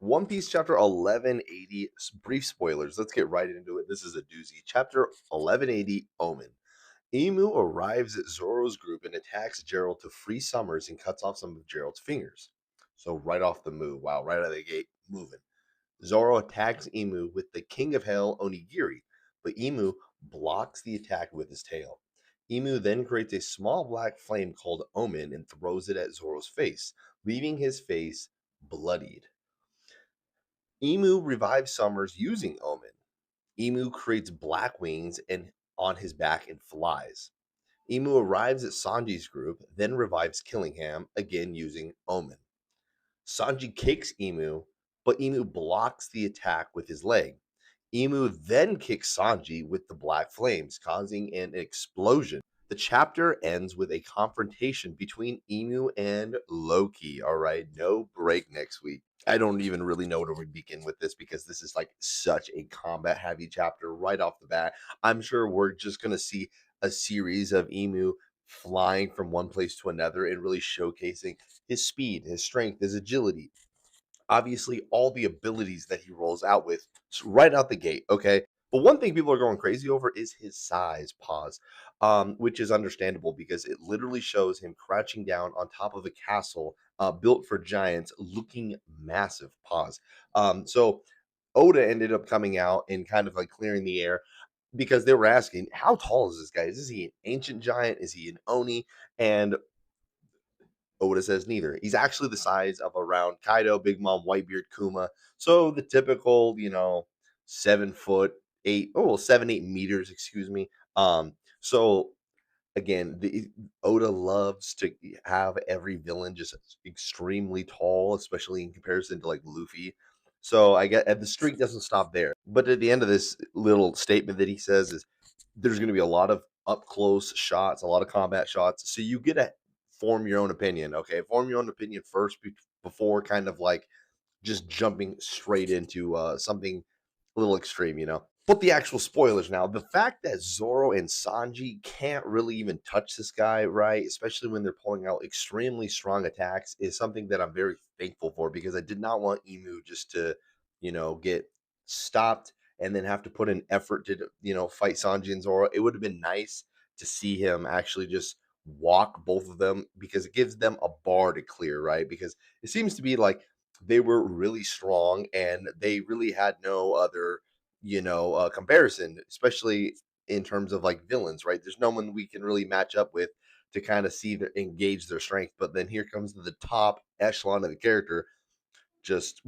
One Piece chapter 1180, brief spoilers. Let's get right into it. This is a doozy. Chapter 1180, Omen. Emu arrives at Zoro's group and attacks Gerald to free Summers and cuts off some of Gerald's fingers. So, right off the move, wow, right out of the gate, moving. Zoro attacks Emu with the King of Hell Onigiri, but Emu blocks the attack with his tail. Emu then creates a small black flame called Omen and throws it at Zoro's face, leaving his face bloodied. Emu revives Summers using Omen. Emu creates black wings and on his back and flies. Emu arrives at Sanji's group, then revives Killingham, again using Omen. Sanji kicks Emu, but Emu blocks the attack with his leg. Emu then kicks Sanji with the black flames, causing an explosion. The chapter ends with a confrontation between Emu and Loki. All right, no break next week. I don't even really know where to begin with this because this is like such a combat heavy chapter right off the bat. I'm sure we're just going to see a series of Emu flying from one place to another and really showcasing his speed, his strength, his agility, obviously all the abilities that he rolls out with right out the gate. Okay. But one thing people are going crazy over is his size, pause, which is understandable because it literally shows him crouching down on top of a castle built for giants, looking massive, pause. So Oda ended up coming out and kind of like clearing the air because they were asking, how tall is this guy? Is he an ancient giant? Is he an Oni? And Oda says neither. He's actually the size of around Kaido, Big Mom, Whitebeard, Kuma. So the typical, 7 foot eight, oh, well, 7, 8 meters, excuse me. So again, Oda loves to have every villain just extremely tall, especially in comparison to like Luffy. So I get, and the streak doesn't stop there. But at the end of this little statement that he says is there's going to be a lot of up close shots, a lot of combat shots. So you get to form your own opinion. Okay, form your own opinion first before kind of like just jumping straight into something a little extreme. But the actual spoilers now, the fact that Zoro and Sanji can't really even touch this guy, right? Especially when they're pulling out extremely strong attacks, is something that I'm very thankful for because I did not want Emu just to, get stopped and then have to put an effort to, fight Sanji and Zoro. It would have been nice to see him actually just walk both of them because it gives them a bar to clear, right? Because it seems to be like they were really strong and they really had no other comparison, especially in terms of like villains, right? There's no one we can really match up with to kind of see their engage their strength. But then here comes the top echelon of the character, just